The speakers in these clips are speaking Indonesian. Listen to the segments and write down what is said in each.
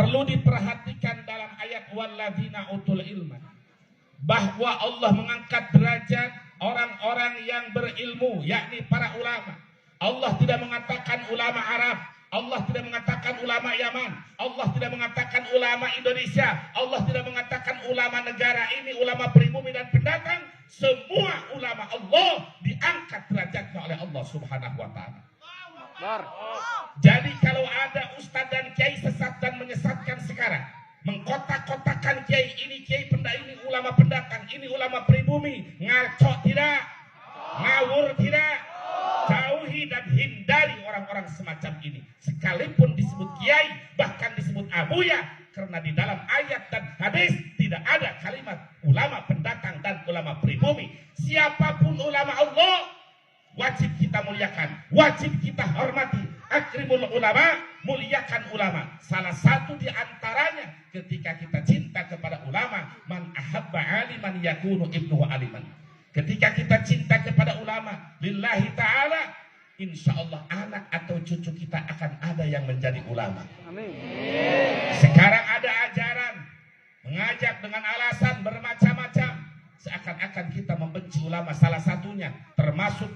perlu diperhatikan dalam ayat walladzina utul ilma, bahwa Allah mengangkat derajat orang-orang yang berilmu, yakni para ulama. Allah tidak mengatakan ulama Arab, Allah tidak mengatakan ulama Yaman, Allah tidak mengatakan ulama Indonesia, Allah tidak mengatakan ulama negara ini, ulama pribumi dan pendatang. Semua ulama Allah diangkat derajatnya oleh Allah Subhanahu wa ta'ala. Jadi kalau ada ustadz dan kiai sesat dan menyesatkan sekarang, mengkotak-kotakan kiai ini ulama pendatang, ini ulama pribumi, ngaco tidak, ngawur tidak, jauhi dan hindari orang-orang semacam ini. Sekalipun disebut kiai, bahkan disebut abuya, karena di dalam ayat dan hadis tidak ada kalimat ulama pendatang dan ulama pribumi. Siapapun ulama Allah wajib kita muliakan, wajib kita hormati. Akrimul ulama, muliakan ulama. Salah satu di antaranya ketika kita cinta kepada ulama, man ahabba aliman yakunu ibnuhu aliman. Ketika kita cinta kepada ulama lillahi ta'ala, insya Allah anak atau cucu kita akan ada yang menjadi ulama. Amin. Sekarang ada ajaran mengajak dengan alasan bermacam-macam, seakan-akan kita membenci ulama. Salah satunya termasuk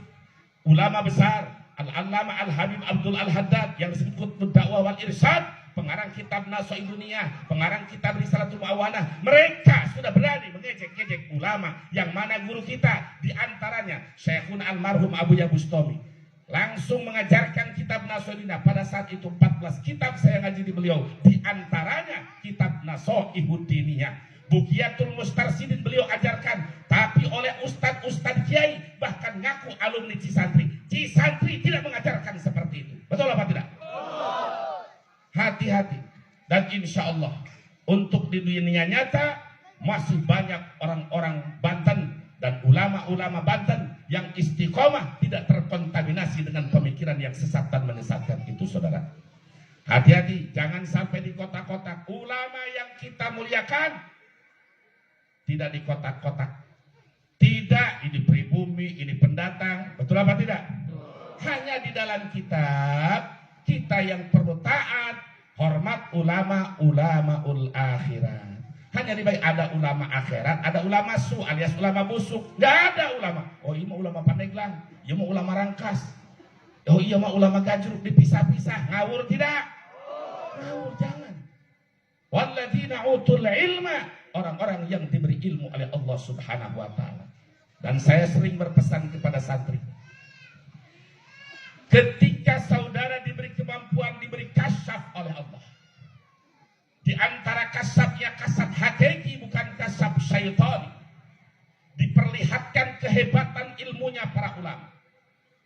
ulama besar Al-Allama Al-Habib Abdul Al-Haddad yang disebut Qutbud Da'wah wal Irsyad, pengarang kitab Nasa'i Dunia, pengarang kitab Risalatul Mu'awanah. Mereka sudah berani mengejek-ejek ulama, yang mana guru kita diantaranya Syekhun almarhum Abu Bustami langsung mengajarkan kitab Nasa'i Dunia. Pada saat itu 14 kitab saya ngaji di beliau, diantaranya kitab Nasa'i Diniyah. Bukiyatul Mustarsidin beliau ajarkan, tapi oleh ustadz-ustadz kiai, bahkan ngaku alumni Cisantri. Cisantri tidak mengajarkan seperti itu. Betul apa tidak? Hati-hati. Dan insya Allah untuk di dunia nyata masih banyak orang-orang Banten dan ulama-ulama Banten yang istiqomah, tidak terkontaminasi dengan pemikiran yang sesat dan menyesatkan itu, saudara. Hati-hati, jangan sampai di kotak-kotak. Ulama yang kita muliakan tidak di kotak-kotak, tidak ini pribumi, ini pendatang, betul apa tidak? Hanya di dalam kitab kita yang perlu taat, hormat ulama, ulamaul akhirat. Hanya dibagi ada ulama akhirat, ada ulama su alias ulama busuk. Nggak ada ulama. Oh iya mah ulama Pandeglang, iya mah ulama Rangkas, oh iya mah ulama Gajruk, dipisah-pisah. Ngawur tidak? Ngawur jangan. Walladzina utul ilma, orang-orang yang diberi ilmu oleh Allah Subhanahu wa ta'ala. Dan saya sering berpesan kepada santri, ketika saudara diberi kemampuan, diberi kasyaf oleh Allah, di antara kasyafnya kasyaf hakiki, bukan kasyaf syaitani, diperlihatkan kehebatan ilmunya para ulama.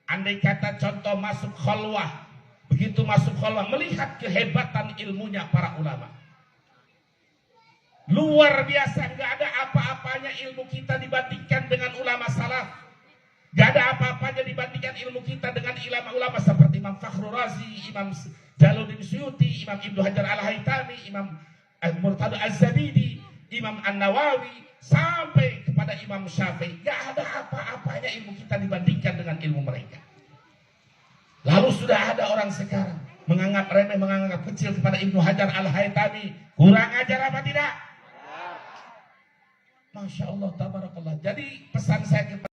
Andai kata contoh masuk khalwah, begitu masuk khalwah melihat kehebatan ilmunya para ulama, luar biasa. Nggak ada apa-apanya ilmu kita dibandingkan dengan ulama salaf. Nggak ada apa-apanya dibandingkan ilmu kita dengan ulama-ulama seperti Imam Fakhrul Razi, Imam Jalaluddin Suyuti, Imam Ibnu Hajar Al-Haytami, Imam Murtada Az-Zabidi, Imam An-Nawawi, sampai kepada Imam Syafi'i. Nggak ada apa-apanya ilmu kita dibandingkan dengan ilmu mereka. Lalu sudah ada orang sekarang menganggap remeh, menganggap kecil kepada Ibnu Hajar Al-Haytami. Kurang ajar apa tidak? Masya Allah, tabarakallah. Jadi pesan saya kepada